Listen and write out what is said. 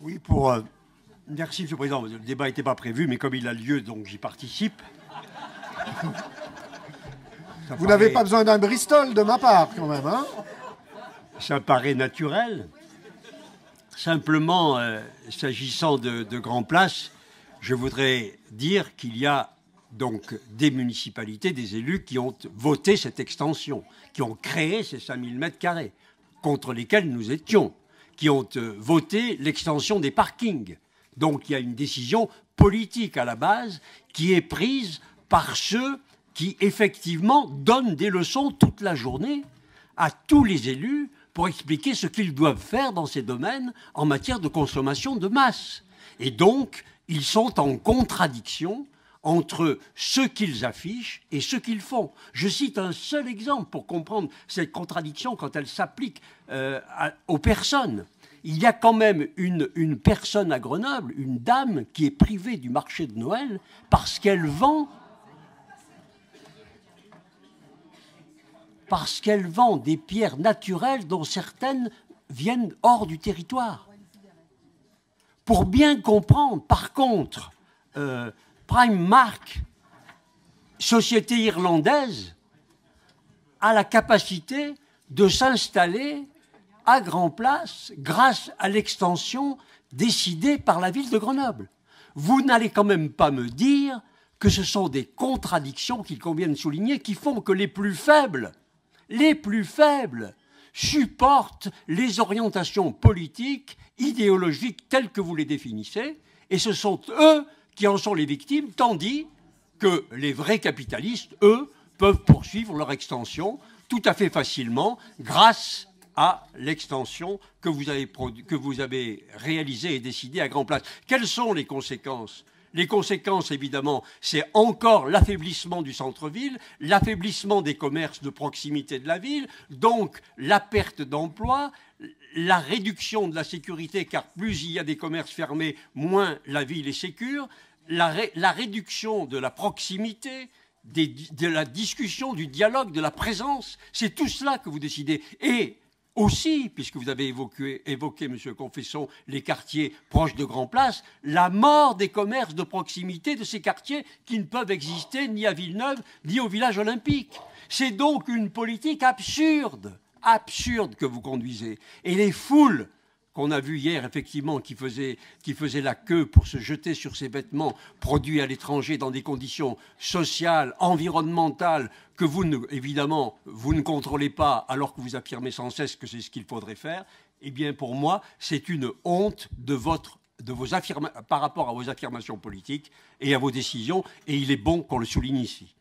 Oui, merci, Monsieur le Président. Le débat n'était pas prévu, mais comme il a lieu, donc j'y participe. Vous n'avez pas besoin d'un Bristol de ma part, quand même, hein? Ça paraît naturel. Simplement, s'agissant de Grand Place, je voudrais dire qu'il y a donc des municipalités, des élus qui ont voté cette extension, qui ont créé ces 5000 mètres carrés, contre lesquels nous étions, qui ont voté l'extension des parkings. Donc il y a une décision politique à la base qui est prise par ceux qui, effectivement, donnent des leçons toute la journée à tous les élus pour expliquer ce qu'ils doivent faire dans ces domaines en matière de consommation de masse. Et donc, ils sont en contradiction entre ce qu'ils affichent et ce qu'ils font. Je cite un seul exemple pour comprendre cette contradiction quand elle s'applique aux personnes. Il y a quand même une personne à Grenoble, une dame, qui est privée du marché de Noël parce qu'elle vend des pierres naturelles dont certaines viennent hors du territoire. Pour bien comprendre, par contre, Primark, société irlandaise, a la capacité de s'installer à Grand Place grâce à l'extension décidée par la ville de Grenoble. Vous n'allez quand même pas me dire que ce sont des contradictions qu'il convient de souligner qui font que les plus faibles supportent les orientations politiques, idéologiques telles que vous les définissez, et ce sont eux qui en sont les victimes, tandis que les vrais capitalistes, eux, peuvent poursuivre leur extension tout à fait facilement grâce à l'extension que vous avez réalisée et décidée à Grand Place. Quelles sont les conséquences ? Les conséquences, évidemment, c'est encore l'affaiblissement du centre-ville, l'affaiblissement des commerces de proximité de la ville, donc la perte d'emplois, la réduction de la sécurité, car plus il y a des commerces fermés, moins la ville est sécure, la réduction de la proximité, de la discussion, du dialogue, de la présence. C'est tout cela que vous décidez. Et aussi, puisque vous avez évoqué, Monsieur Confesson, les quartiers proches de Grand Place, la mort des commerces de proximité de ces quartiers qui ne peuvent exister ni à Villeneuve, ni au village olympique. C'est donc une politique absurde que vous conduisez. Et les foules qu'on a vues hier, effectivement, qui faisaient la queue pour se jeter sur ces vêtements produits à l'étranger dans des conditions sociales, environnementales, que évidemment, vous ne contrôlez pas, alors que vous affirmez sans cesse que c'est ce qu'il faudrait faire, eh bien, pour moi, c'est une honte par rapport à vos affirmations politiques et à vos décisions, et il est bon qu'on le souligne ici.